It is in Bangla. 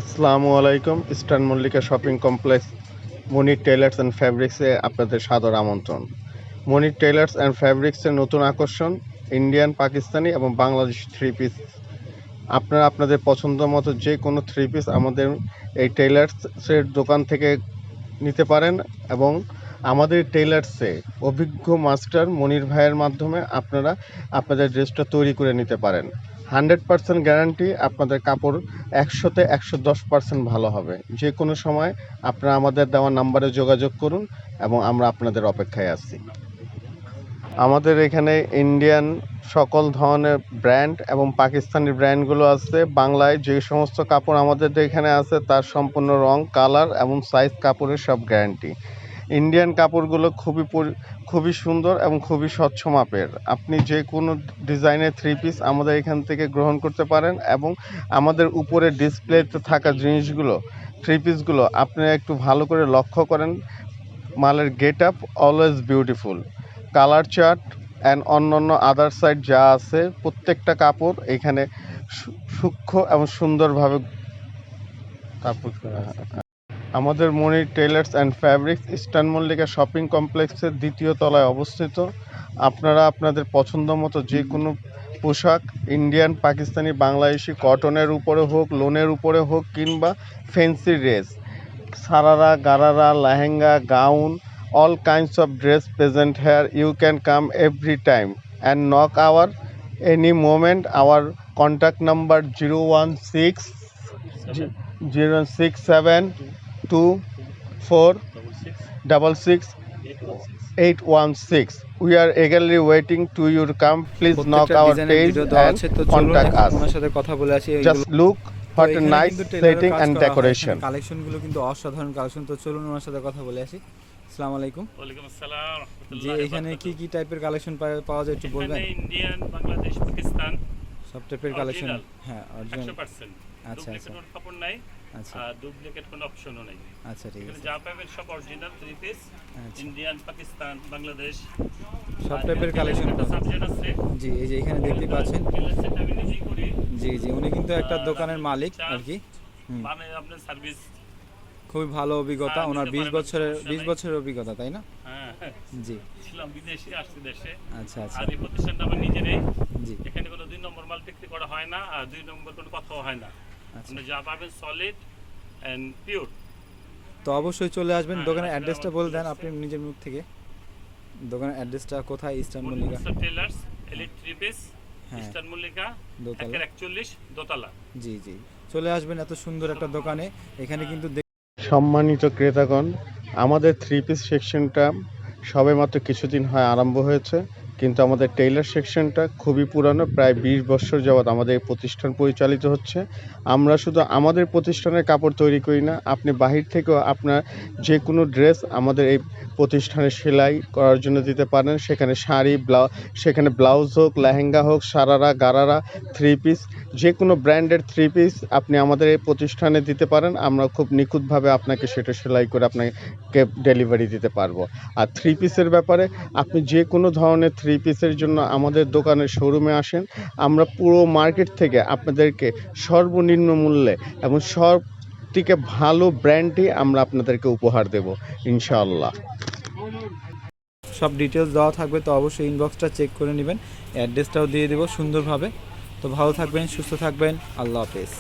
আসসালামু আলাইকুম। Eastern Mallika shopping complex Monir tailors and ফ্যাব্রিক্সে আপনাদের সাদর আমন্ত্রণ। মনির টেলার্স অ্যান্ড ফ্যাব্রিক্সের নতুন আকর্ষণ ইন্ডিয়ান, পাকিস্তানি এবং বাংলাদেশি থ্রি পিস। আপনারা আপনাদের পছন্দ মতো যে কোনো থ্রি পিস আমাদের এই টেলার্সের দোকান থেকে নিতে পারেন এবং আমাদের টেলার্সে অভিজ্ঞ মাস্টার মনির ভাইয়ের মাধ্যমে আপনারা আপনাদের ড্রেসটা তৈরি করে নিতে পারেন। 100% গ্যারান্টি, আপনাদের কাপড় 100-তে 110% ভালো হবে। যে কোনো সময় আপনারা আমাদের দেওয়া নাম্বারে যোগাযোগ করুন এবং আমরা আপনাদের অপেক্ষায় আছি। আমাদের এখানে ইন্ডিয়ান সকল ধরনের ব্র্যান্ড এবং পাকিস্তানি ব্র্যান্ডগুলো আছে। বাংলায় যে সমস্ত কাপড় আমাদের এখানে আছে তার সম্পূর্ণ রং, কালার এবং সাইজ কাপড়ের সব গ্যারান্টি। ইন্ডিয়ান কাপড়গুলো খুবই সুন্দর এবং খুবই স্বচ্ছ মাপের। আপনি যে কোনো ডিজাইনের থ্রি পিস আমাদের এখান থেকে গ্রহণ করতে পারেন এবং আমাদের উপরে ডিসপ্লেতে থাকা জিনিসগুলো, থ্রি পিসগুলো আপনি একটু ভালো করে লক্ষ্য করেন। মালের get up always beautiful. Colour chart and অন্যান্য আদার সাইড যা আছে প্রত্যেকটা কাপড় এখানে সূক্ষ্ম এবং সুন্দরভাবে কাপড়। আমাদের Monir tailors and fabrics eastern Mallika shopping কমপ্লেক্সের দ্বিতীয় তলায় অবস্থিত। আপনারা আপনাদের পছন্দ মতো যে কোনো পোশাক, ইন্ডিয়ান, পাকিস্তানি, বাংলাদেশি, কটনের উপরে হোক, লোনের উপরে হোক কিংবা fancy dress, sharara, gharara, lehenga, gown, all kinds of dress present here. You can come every time and knock our any moment. Our contact number 016-72466-816. We are eagerly waiting to your come. Please knock our page and contact us. Just look what a nice setting and decoration. কালেকশনগুলো কিন্তু অসাধারণ কালেকশন। তো চলুন ওনার সাথে কথা বলে আসি। আসসালামু আলাইকুম। ওয়ালাইকুম আসসালাম। জি, এখানে কি টাইপের কালেকশন পাওয়া যায় একটু বলবেন? এখানে ইন্ডিয়ান, বাংলাদেশ, পাকিস্তান সব টাইপের কালেকশন। হ্যাঁ, অরিজিনাল 100%। আচ্ছা আচ্ছা, ডুপ্লিকেট কাপড় নাই। আচ্ছা ডুপ্লিকেট কোনো অপশনও নাই। আচ্ছা, ঠিক আছে। যা পাবেন সব original three piece, Indian, Pakistan, Bangladesh সব টাইপের কালেকশন সাবজেক্ট আছে। জি, এই যে এখানে দেখতে পাচ্ছেন। সেটা আমি নিজেই করি। জি জি, উনি কিন্তু একটা দোকানের মালিক আর কি। মানে আপনার সার্ভিস খুবই ভালো অভিজ্ঞতা ওনার, 20 বছরের অভিজ্ঞতা, তাই না? হ্যাঁ, জি। ছিলাম বিদেশে, আসছি দেশে। আচ্ছা আচ্ছা। আর এই প্রতিষ্ঠানটা আমার নিজেরই। জি। এখানে কোনো 2 নম্বর মাল বিক্রি করা হয় না, আর 2 নম্বর কোনো কথাও হয় না। আপনি যা পাবেন সলিড এন্ড পিওর। তো অবশ্যই চলে আসবেন। দোকানের অ্যাড্রেসটা বলে দেন আপনি নিজের মুখ থেকে। দোকানের অ্যাড্রেসটা কোথায়? Eastern Mallika tailors, elite three piece, eastern Mallika, দোতলা 41 দোতলা। জি জি, চলে আসবেন এত সুন্দর একটা দোকানে। এখানে কিন্তু সম্মানিত ক্রেতাগণ, আমাদের থ্রি পিস সেকশনটা সবেমাত্র কিছুদিন হয় আরম্ভ হয়েছে, কিন্তু আমাদের টেইলার সেকশনটা খুবই পুরানো। প্রায় 20 বছর যাবৎ আমাদের এই প্রতিষ্ঠান পরিচালিত হচ্ছে। আমরা শুধু আমাদের প্রতিষ্ঠানের কাপড় তৈরি করি না, আপনি বাহির থেকেও আপনার যে কোনো ড্রেস আমাদের এই প্রতিষ্ঠানে সেলাই করার জন্য দিতে পারেন। সেখানে শাড়ি, সেখানে ব্লাউজ হোক, লেহেঙ্গা হোক, সারারা, গারারা, থ্রি পিস, যে কোনো ব্র্যান্ডের থ্রি পিস আপনি আমাদের এই প্রতিষ্ঠানে দিতে পারেন। আমরা খুব নিখুঁতভাবে আপনাকে সেটা সেলাই করে আপনাকে ডেলিভারি দিতে পারবো। আর থ্রি পিসের ব্যাপারে আপনি যে কোনো ধরনের থ্রি পিসের জন্য আমাদের দোকানের শোরুমে আসেন। আমরা পুরো মার্কেট থেকে আপনাদেরকে সর্বনিম্ন মূল্যে এবং সব থেকে ভালো ব্র্যান্ডই আমরা আপনাদেরকে উপহার দেব ইনশাআল্লাহ। সব ডিটেলস দেওয়া থাকবে, তো অবশ্যই ইনবক্সটা চেক করে নেবেন। অ্যাড্রেসটাও দিয়ে দেবো সুন্দরভাবে। তো ভালো থাকবেন, সুস্থ থাকবেন, আল্লাহ হাফেজ।